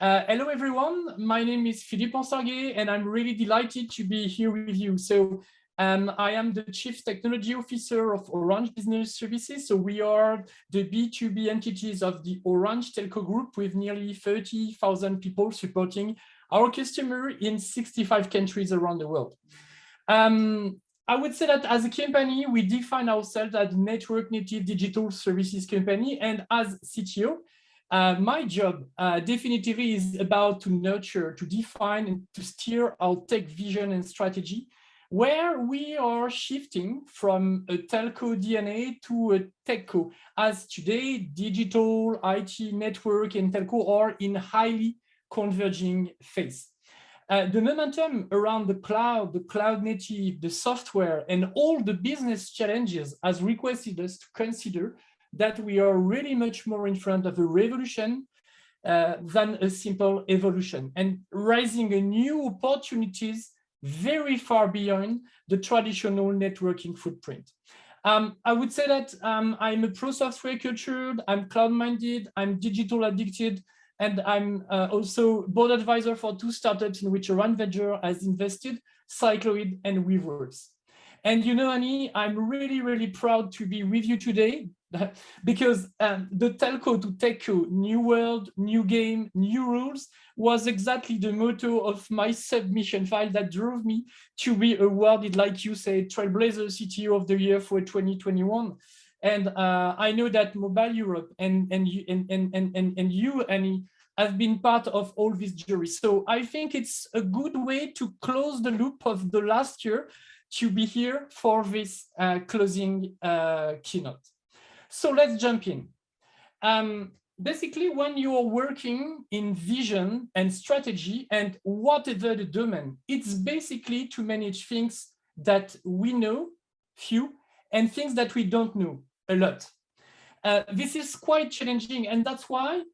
Hello, everyone. My name is Philippe Ensarguet, and I'm really delighted to be here with you. I am the Chief Technology Officer of Orange Business Services. So we are the B2B entities of the Orange Telco group with nearly 30,000 people supporting our customer in 65 countries around the world. I would say that as a company, we define ourselves as a network native digital services company, and as CTO, my job definitively is about to nurture, to define, and to steer our tech vision and strategy, where we are shifting from a telco DNA to a techco, as today digital, IT, network, and telco are in highly converging phase. The momentum around the cloud native, the software, and all the business challenges has requested us to consider that we are really much more in front of a revolution than a simple evolution, and raising a new opportunities very far beyond the traditional networking footprint. I would say that I'm a pro software cultured, I'm cloud-minded, I'm digital addicted, and I'm also board advisor for 2 startups in which a Rand venture has invested, Cycloid and Weaverse. And you know, Annie, I'm really proud to be with you today because the telco to techco, new world, new game, new rules was exactly the motto of my submission file that drove me to be awarded, like you said, Trailblazer CTO of the Year for 2021. And I know that Mobile Europe and you, Annie, have been part of all this jury. So I think it's a good way to close the loop of the last year to be here for this closing keynote. So let's jump in. Basically, when you are working in vision and strategy and whatever the domain, it's basically to manage things that we know, few, and things that we don't know, a lot. This is quite challenging, and that's why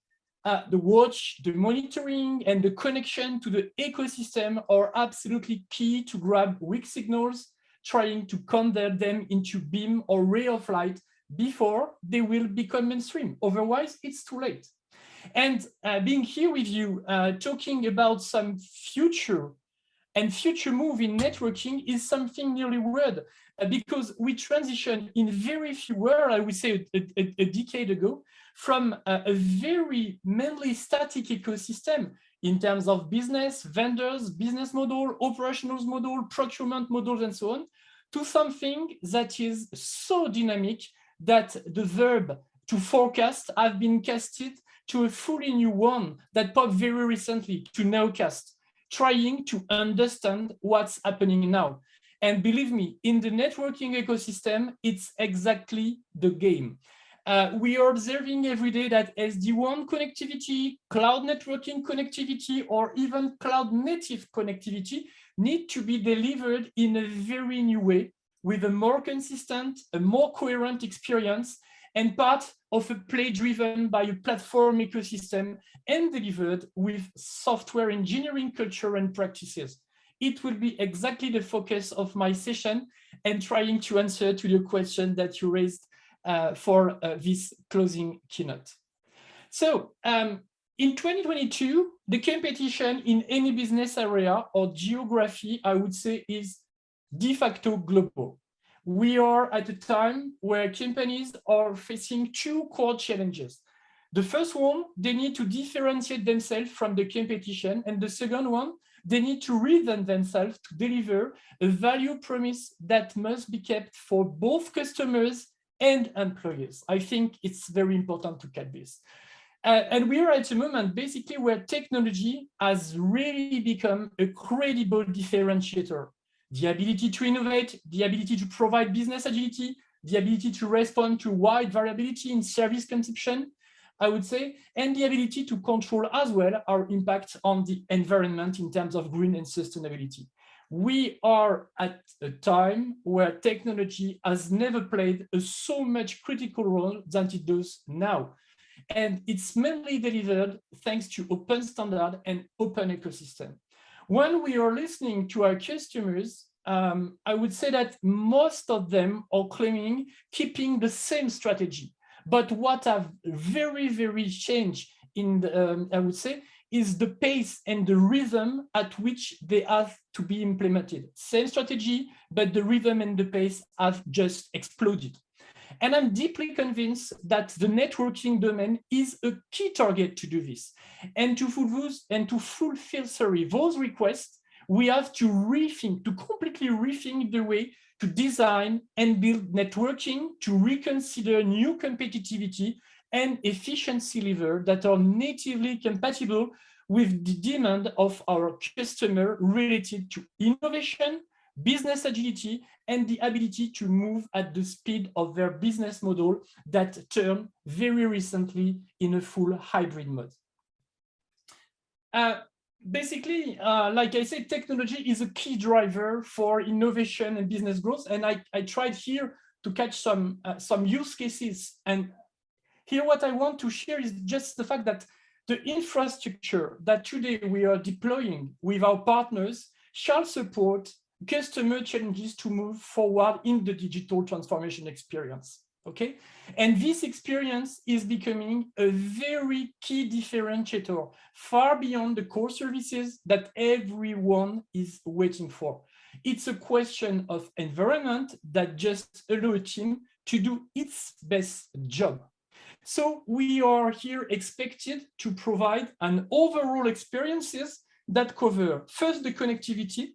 the watch, the monitoring, and the connection to the ecosystem are absolutely key to grab weak signals, trying to convert them into beam or ray of light before they will become mainstream. Otherwise, it's too late. And being here with you, talking about some future move in networking is something nearly weird because we transitioned in very few words, I would say a decade ago, from a very mainly static ecosystem in terms of business, vendors, business model, operational model, procurement models, and so on, to something that is so dynamic that the verb to forecast have been casted to a fully new one that popped very recently, to nowcast, trying to understand what's happening now. And believe me, in the networking ecosystem, it's exactly the game. We are observing every day that SD-WAN connectivity, cloud networking connectivity, or even cloud native connectivity need to be delivered in a very new way with a more consistent, a more coherent experience, and part of a play driven by a platform ecosystem and delivered with software engineering culture and practices. It will be exactly the focus of my session and trying to answer to the question that you raised for this closing keynote. So in 2022, the competition in any business area or geography, I would say, is de facto global. We are at a time where companies are facing 2 core challenges. The first one, they need to differentiate themselves from the competition. And the second one, they need to reinvent themselves to deliver a value promise that must be kept for both customers and employees. I think it's very important to get this. And we are at a moment basically where technology has really become a credible differentiator. The ability to innovate, the ability to provide business agility, the ability to respond to wide variability in service consumption, I would say, and the ability to control as well our impact on the environment in terms of green and sustainability. We are at a time where technology has never played a so much critical role than it does now. And it's mainly delivered thanks to open standard and open ecosystem. When we are listening to our customers, I would say that most of them are claiming keeping the same strategy. But what have very changed in the, I would say, is the pace and the rhythm at which they have to be implemented. Same strategy, but the rhythm and the pace have just exploded. And I'm deeply convinced that the networking domain is a key target to do this. And to fulfill those requests, we have to completely rethink the way to design and build networking, to reconsider new competitivity and efficiency levers that are natively compatible with the demand of our customer related to innovation, business agility, and the ability to move at the speed of their business model that turned very recently in a full hybrid mode. Basically, like I said, technology is a key driver for innovation and business growth. And I tried here to catch some use cases. And here what I want to share is just the fact that the infrastructure that today we are deploying with our partners shall support customer challenges to move forward in the digital transformation experience. Okay, and this experience is becoming a very key differentiator, far beyond the core services that everyone is waiting for. It's a question of environment that just allows a team to do its best job. So we are here expected to provide an overall experiences that cover first the connectivity,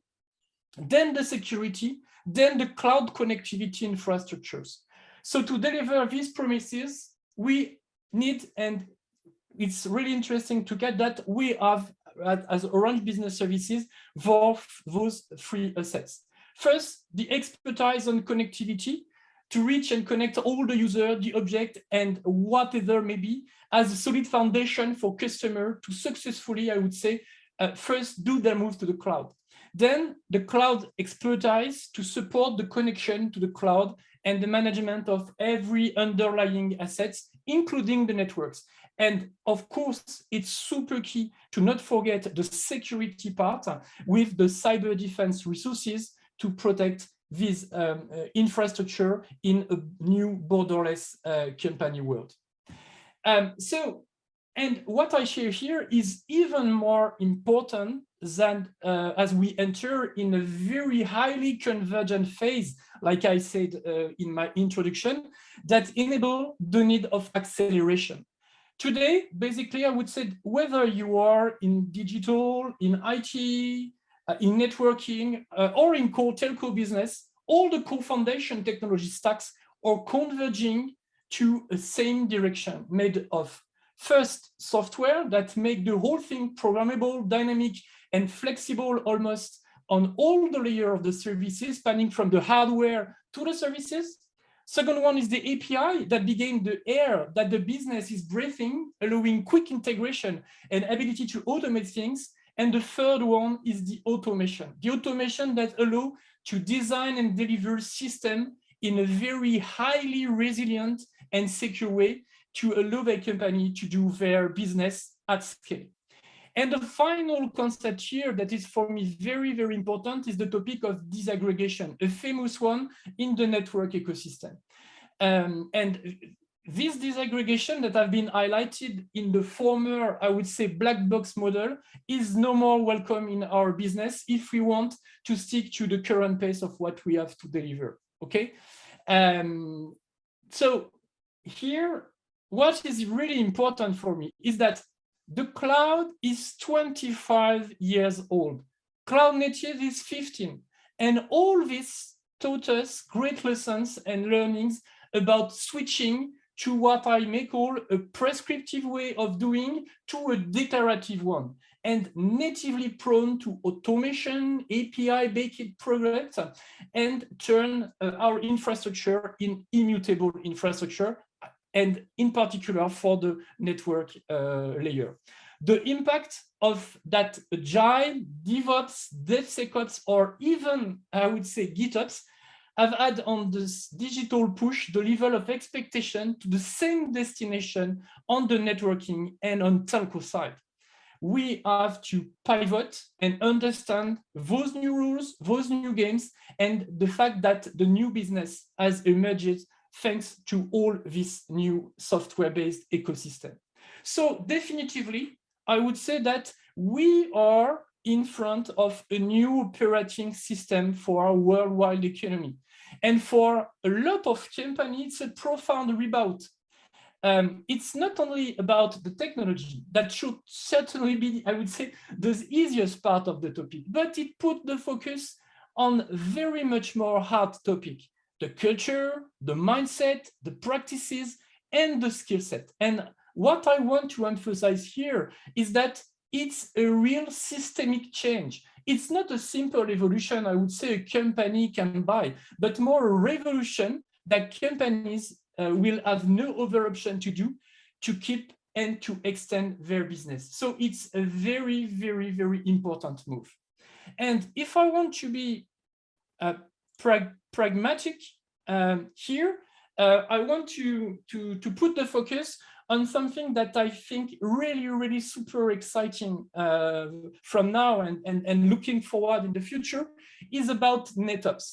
then the security, then the cloud connectivity infrastructures. So to deliver these promises, we need, and it's really interesting to get that we have, as Orange Business Services, those three assets. First, the expertise on connectivity to reach and connect all the user, the object, and whatever may be, as a solid foundation for customer to successfully, I would say, first do their move to the cloud. Then the cloud expertise to support the connection to the cloud and the management of every underlying assets, including the networks. And of course, it's super key to not forget the security part with the cyber defense resources to protect this infrastructure in a new borderless company world. And what I share here is even more important than as we enter in a very highly convergent phase, like I said in my introduction, that enable the need of acceleration. Today, basically, I would say whether you are in digital, in IT, in networking, or in core telco business, all the core foundation technology stacks are converging to a same direction, made of first software that make the whole thing programmable, dynamic, and flexible almost on all the layer of the services, spanning from the hardware to the services. Second one is the API that became the air that the business is breathing, allowing quick integration and ability to automate things. And the third one is the automation that allow to design and deliver system in a very highly resilient and secure way to allow the company to do their business at scale. And the final concept here that is for me very, very important is the topic of disaggregation, a famous one in the network ecosystem. And this disaggregation that have been highlighted in the former, I would say, black box model is no more welcome in our business if we want to stick to the current pace of what we have to deliver, okay? So here, what is really important for me is that the cloud is 25 years old. Cloud native is 15. And all this taught us great lessons and learnings about switching to what I may call a prescriptive way of doing to a declarative one, and natively prone to automation, API-based products, and turn our infrastructure in immutable infrastructure, and in particular for the network layer. The impact of that agile, DevOps, DevSecOps, or even, I would say, GitOps, have had on this digital push the level of expectation to the same destination on the networking and on telco side. We have to pivot and understand those new rules, those new games, and the fact that the new business has emerged thanks to all this new software-based ecosystem. So definitively, I would say that we are in front of a new operating system for our worldwide economy. And for a lot of companies, it's a profound reboot. It's not only about the technology, that should certainly be, I would say, the easiest part of the topic, but it put the focus on very much more hard topic: the culture, the mindset, the practices, and the skill set. And what I want to emphasize here is that it's a real systemic change. It's not a simple evolution, I would say, a company can buy, but more a revolution that companies will have no other option to do to keep and to extend their business. So it's a very, very, very important move. And if I want to be pragmatic here, I want to put the focus on something that I think really, really super exciting from now and looking forward in the future is about NetOps.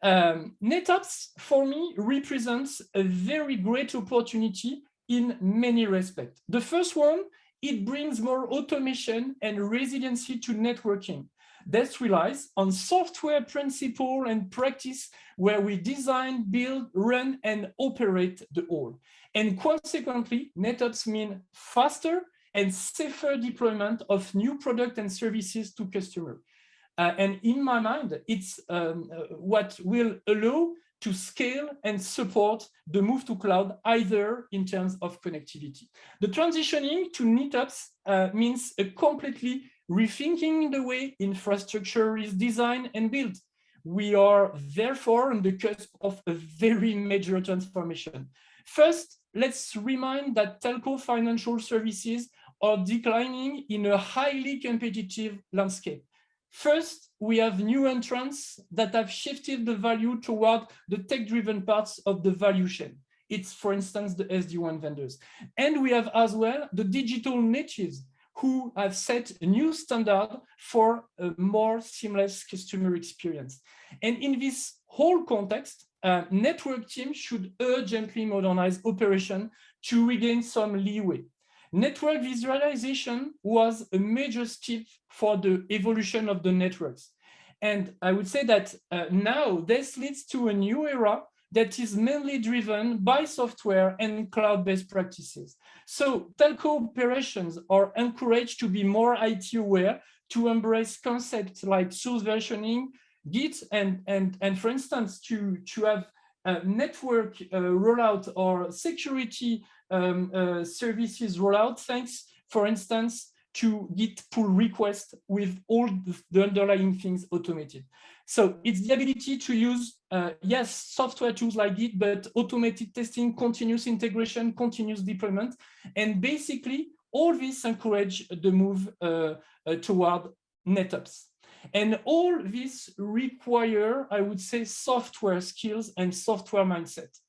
NetOps, for me, represents a very great opportunity in many respects. The first one, it brings more automation and resiliency to networking. That relies on software principle and practice where we design, build, run, and operate the whole. And consequently, NetOps means faster and safer deployment of new products and services to customers. And in my mind, it's what will allow to scale and support the move to cloud, either in terms of connectivity. The transitioning to NetOps means a completely rethinking the way infrastructure is designed and built. We are therefore on the cusp of a very major transformation. First, let's remind that telco financial services are declining in a highly competitive landscape. First, we have new entrants that have shifted the value toward the tech-driven parts of the value chain. It's, for instance, the SD-WAN vendors. And we have as well the digital natives who have set a new standard for a more seamless customer experience. And in this whole context, network teams should urgently modernize operation to regain some leeway. Network visualization was a major step for the evolution of the networks. And I would say that now this leads to a new era that is mainly driven by software and cloud-based practices. So telco operations are encouraged to be more IT aware, to embrace concepts like source versioning, Git, and for instance, to have network rollout or security services rollout, thanks, for instance, to Git pull request with all the underlying things automated. So it's the ability to use, yes, software tools like Git, but automated testing, continuous integration, continuous deployment. And basically, all this encourage the move toward NetOps. And all this require, I would say, software skills and software mindset.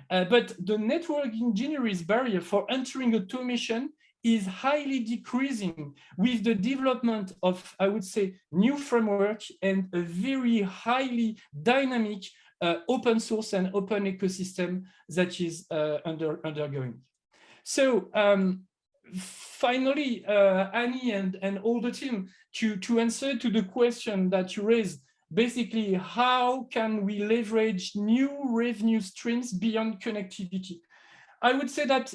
But the network engineering barrier for entering automation is highly decreasing with the development of, I would say, new framework and a very highly dynamic open source and open ecosystem that is undergoing. So finally, Annie and all the team, to answer to the question that you raised, basically, how can we leverage new revenue streams beyond connectivity? I would say that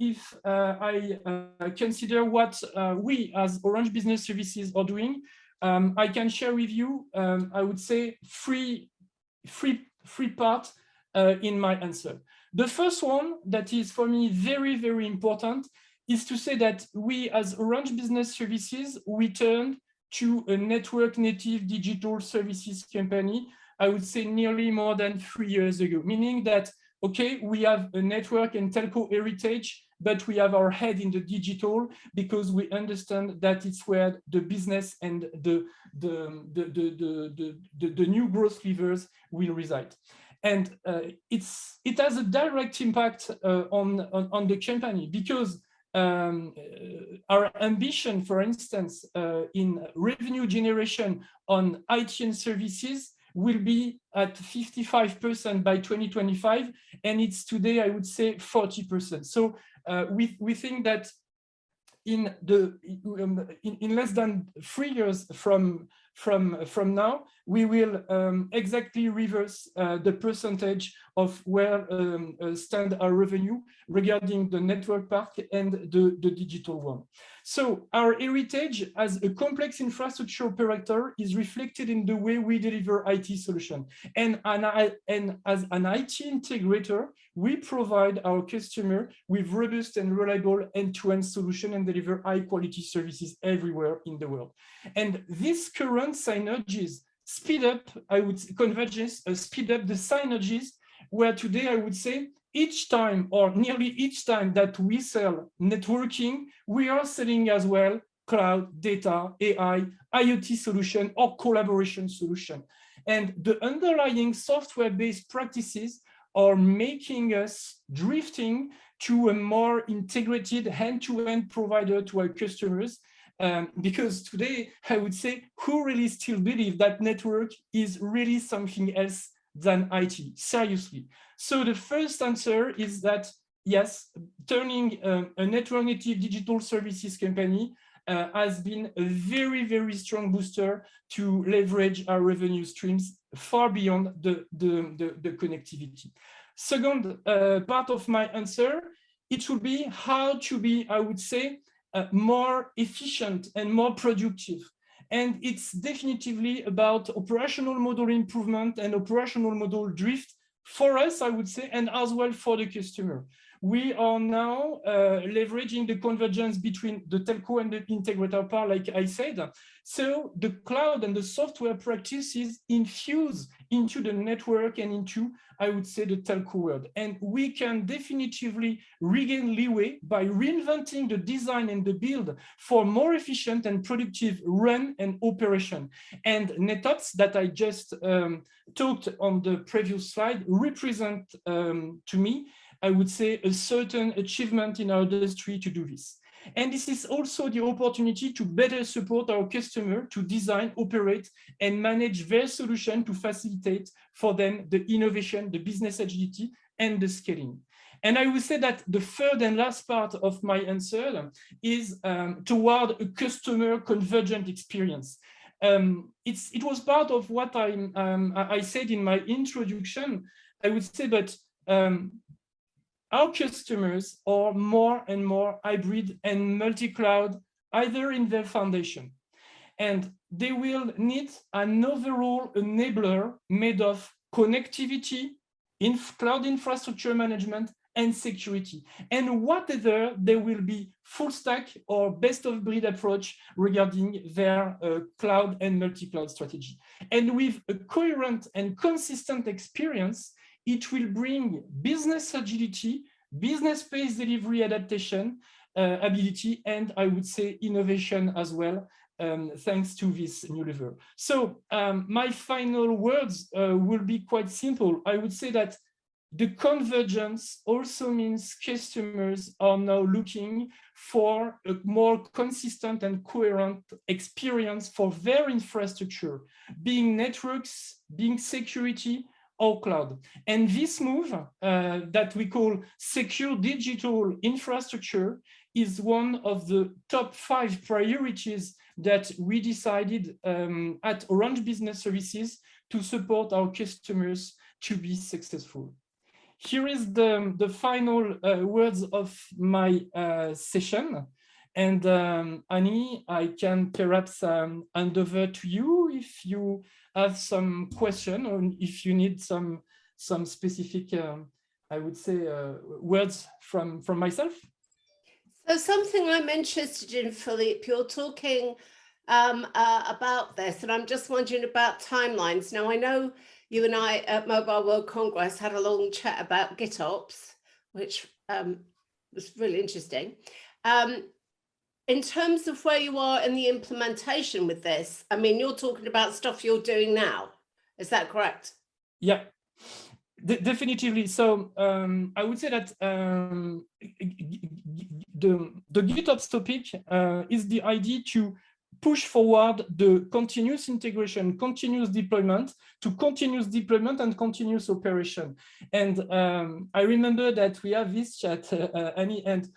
if I consider what we as Orange Business Services are doing, I can share with you, I would say, three parts in my answer. The first one that is for me very, very important is to say that we as Orange Business Services, we turned to a network native digital services company, I would say nearly more than 3 years ago, meaning that, okay, we have a network and telco heritage, but we have our head in the digital because we understand that it's where the business and the new growth levers will reside. And it has a direct impact on the company because our ambition, for instance, in revenue generation on IT and services will be at 55% by 2025, and it's today, I would say, 40%. So we think that in less than 3 years from now, we will exactly reverse the percentage of where stand our revenue regarding the network part and the digital one. So our heritage as a complex infrastructure operator is reflected in the way we deliver IT solution. And as an IT integrator, we provide our customer with robust and reliable end-to-end solution and deliver high-quality services everywhere in the world. And these current synergies speed up, convergence, speed up the synergies, where today I would say each time or nearly each time that we sell networking, we are selling as well cloud, data, AI, IoT solution, or collaboration solution. And the underlying software-based practices are making us drifting to a more integrated hand-to-hand provider to our customers. Because today, I would say, who really still believe that network is really something else than IT, seriously. So the first answer is that, yes, turning a network native digital services company has been a very, very strong booster to leverage our revenue streams far beyond the connectivity. Second part of my answer, it should be how to be, I would say, more efficient and more productive. And it's definitively about operational model improvement and operational model drift for us, I would say, and as well for the customer. We are now leveraging the convergence between the telco and the integrator part, like I said. So the cloud and the software practices infuse into the network and into, I would say, the telco world. And we can definitively regain leeway by reinventing the design and the build for more efficient and productive run and operation. And NetOps that I just talked on the previous slide represent to me, I would say, a certain achievement in our industry to do this. And this is also the opportunity to better support our customer to design, operate, and manage their solution to facilitate for them the innovation, the business agility, and the scaling. And I would say that the third and last part of my answer is toward a customer convergent experience. It was part of what I said in my introduction. I would say that our customers are more and more hybrid and multi-cloud, either in their foundation. And they will need an overall enabler made of connectivity, cloud infrastructure management, and security. And whatever there will be full stack or best of breed approach regarding their cloud and multi-cloud strategy. And with a coherent and consistent experience, it will bring business agility, business-based delivery adaptation, ability, and I would say innovation as well, thanks to this new level. So my final words will be quite simple. I would say that the convergence also means customers are now looking for a more consistent and coherent experience for their infrastructure, being networks, being security, or cloud. And this move that we call secure digital infrastructure is one of the top 5 priorities that we decided at Orange Business Services to support our customers to be successful. Here is the final words of my session. And Annie, I can perhaps hand over to you if you have some question or if you need some specific, I would say, words from myself. So something I'm interested in, Philippe, you're talking about this, and I'm just wondering about timelines. Now, I know you and I at Mobile World Congress had a long chat about GitOps, which was really interesting. In terms of where you are in the implementation with this, I mean, you're talking about stuff you're doing now. Is that correct? Yeah, definitively. So I would say that the GitOps topic is the idea to push forward the continuous integration, continuous deployment to continuous deployment and continuous operation. And I remember that we have this chat, Annie, and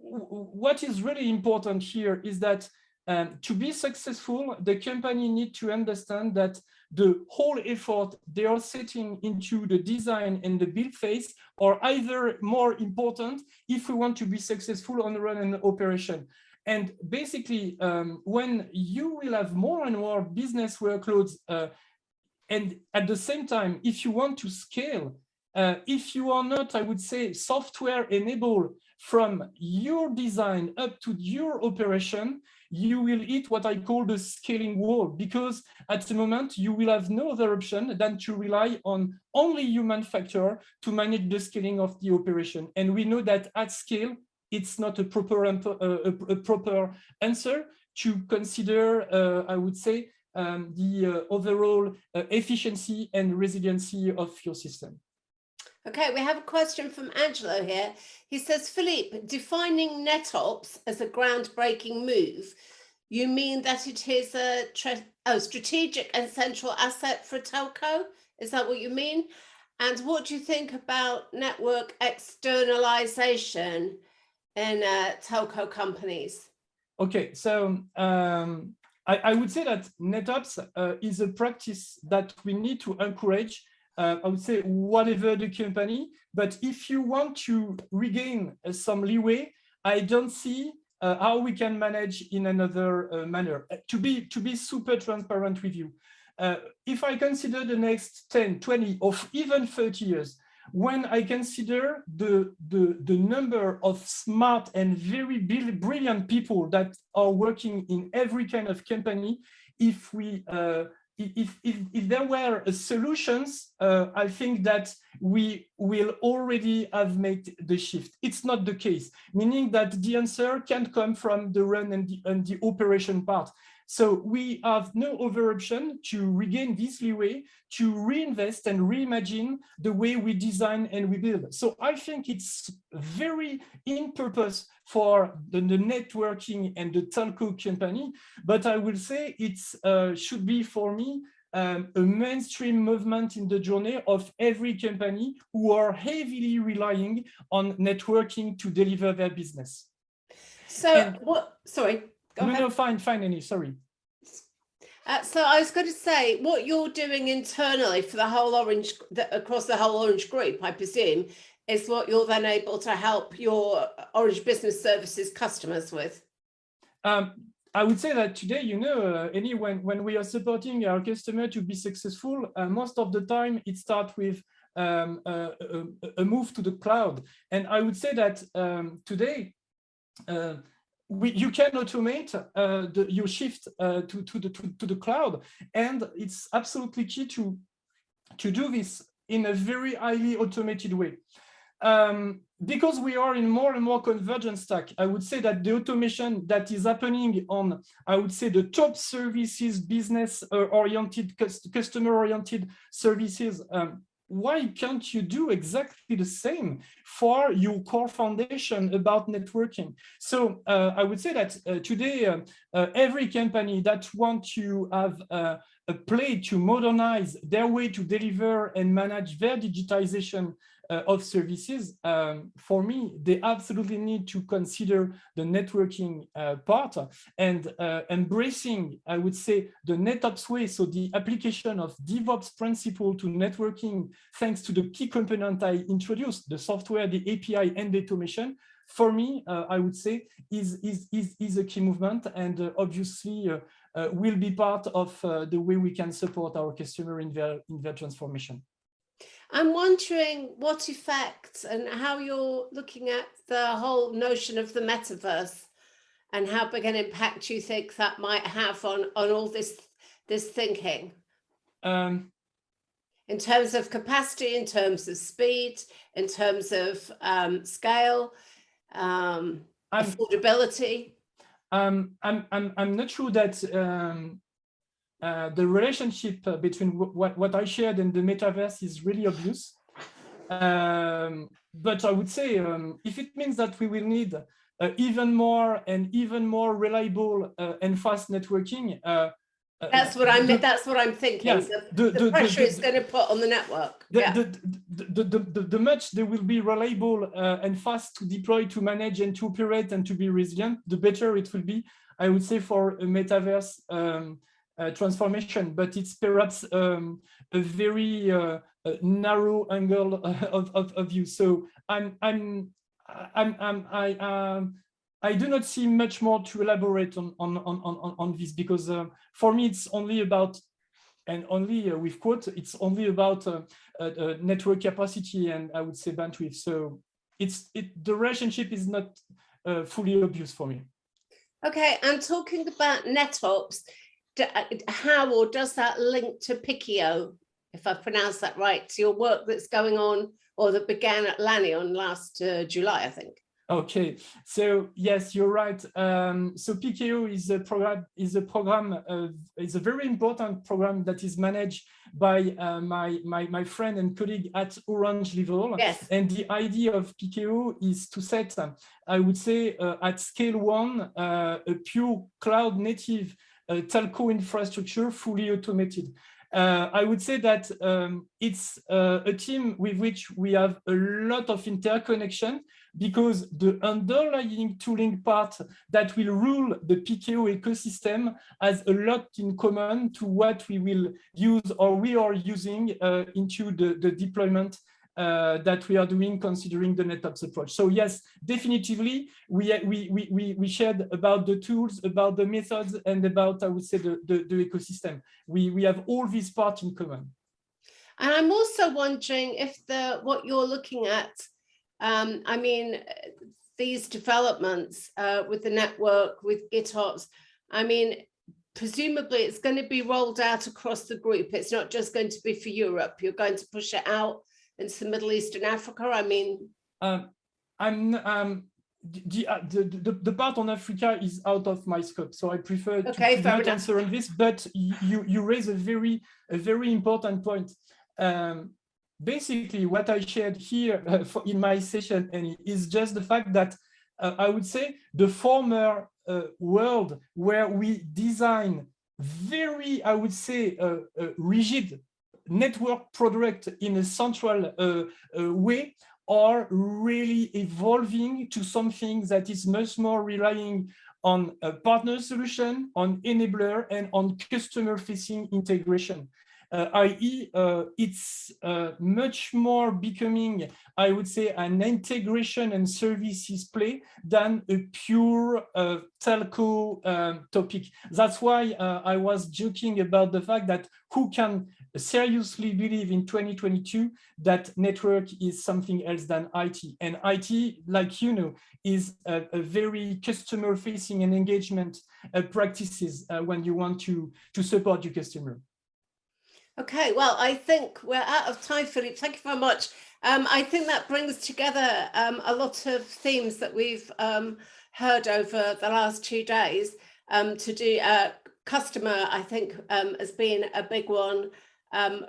what is really important here is that to be successful, the company needs to understand that the whole effort they are setting into the design and the build phase are either more important if we want to be successful on run and operation. And basically, when you will have more and more business workloads, and at the same time, if you want to scale, if you are not, I would say, software enabled from your design up to your operation, you will hit what I call the scaling wall, because at the moment you will have no other option than to rely on only human factor to manage the scaling of the operation. And we know that at scale, it's not a proper answer to consider, I would say, the overall efficiency and resiliency of your system. Okay, we have a question from Angelo here. He says, Philippe, defining NetOps as a groundbreaking move, you mean that it is a strategic and central asset for telco? Is that what you mean? And what do you think about network externalization in telco companies? Okay, so I would say that NetOps is a practice that we need to encourage. I would say whatever the company, but if you want to regain some leeway, I don't see how we can manage in another manner. To be super transparent with you, if I consider the next 10, 20, or even 30 years, when I consider the number of smart and very brilliant people that are working in every kind of company, if we if there were solutions, I think that we will already have made the shift. It's not the case, meaning that the answer can come from the run and the operation part. So we have no other option to regain this leeway, to reinvest and reimagine the way we design and we build. So I think it's very in purpose for the networking and the telco company, but I will say it's should be for me a mainstream movement in the journey of every company who are heavily relying on networking to deliver their business. So what? Sorry. No, fine, Annie, sorry. So I was going to say, what you're doing internally for the whole across the whole Orange Group, I presume, is what you're then able to help your Orange Business Services customers with. I would say that today, you know, Annie, when we are supporting our customer to be successful, most of the time it starts with a move to the cloud. And I would say that today, you can automate your shift to the cloud, and it's absolutely key to do this in a very highly automated way. Because we are in more and more convergent stack, I would say that the automation that is happening on, I would say, the top services, business-oriented, customer-oriented services, why can't you do exactly the same for your core foundation about networking? So I would say that today, every company that wants to have a play to modernize their way to deliver and manage their digitization of services, for me, they absolutely need to consider the networking part and embracing, I would say, the NetOps way, so the application of DevOps principle to networking, thanks to the key component I introduced, the software, the API, and the automation. For me, I would say, is a key movement, and obviously will be part of the way we can support our customer in their transformation. I'm wondering what effect and how you're looking at the whole notion of the metaverse and how big an impact you think that might have on all this thinking. In terms of capacity, in terms of speed, in terms of scale, affordability. I'm not sure that the relationship between what I shared and the metaverse is really obvious. But I would say if it means that we will need even more reliable and fast networking, That's what I meant. That's what I'm thinking. Yes, the pressure it's going to put on the network. The much they will be reliable and fast to deploy, to manage, and to operate, and to be resilient, the better it will be, I would say, for a metaverse transformation. But it's perhaps a very narrow angle of view. So I do not see much more to elaborate on this, because for me it's only about, and only with quote, it's only about network capacity and I would say bandwidth. So the relationship is not fully obvious for me. Okay, and talking about NetOps, how or does that link to PICIO, if I pronounced that right, to your work that's going on or that began at Lannion last July, I think? Okay, so yes, you're right. So PICIO is a very important program that is managed by my friend and colleague at Orange level. Yes. And the idea of PICIO is to set, I would say, at scale one, a pure cloud native telco infrastructure, fully automated. I would say that it's a team with which we have a lot of interconnection, because the underlying tooling part that will rule the PICIO ecosystem has a lot in common to what we will use or we are using into the deployment that we are doing, considering the NetOps approach. So yes, definitively, we shared about the tools, about the methods, and about, I would say, the ecosystem. We have all these parts in common. And I'm also wondering if what you're looking at, I mean, these developments with the network, with GitOps, I mean, presumably it's going to be rolled out across the group. It's not just going to be for Europe. You're going to push it out into the Middle East and Africa. I mean, the part on Africa is out of my scope, so I prefer to not answer on this. But you raise a very important point. Basically, what I shared here in my session is just the fact that I would say the former world where we design very, I would say, rigid network product in a central way are really evolving to something that is much more relying on a partner solution, on enabler, and on customer-facing integration. I.e., it's much more becoming, I would say, an integration and services play than a pure telco topic. That's why I was joking about the fact that who can seriously believe in 2022 that network is something else than IT. And IT, like you know, is a very customer-facing and engagement practices when you want to support your customer. Okay, well, I think we're out of time, Philippe. Thank you very much. I think that brings together a lot of themes that we've heard over the last 2 days. To do customer, I think, has been a big one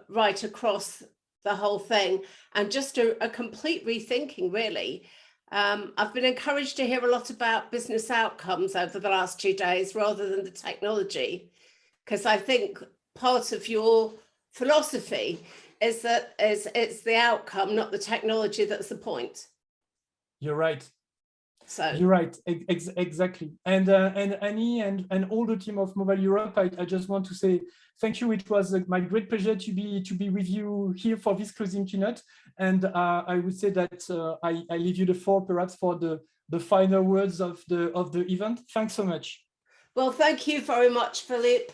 right across the whole thing, and just a complete rethinking, really. I've been encouraged to hear a lot about business outcomes over the last 2 days rather than the technology, because I think part of your philosophy is that it's the outcome, not the technology, that's the point. You're right. So you're right, exactly. And Annie and all the team of Mobile Europe, I just want to say thank you. It was my great pleasure to be with you here for this closing keynote. And I would say that I leave you the floor perhaps for the final words of the event. Thanks so much. Well, thank you very much, Philippe.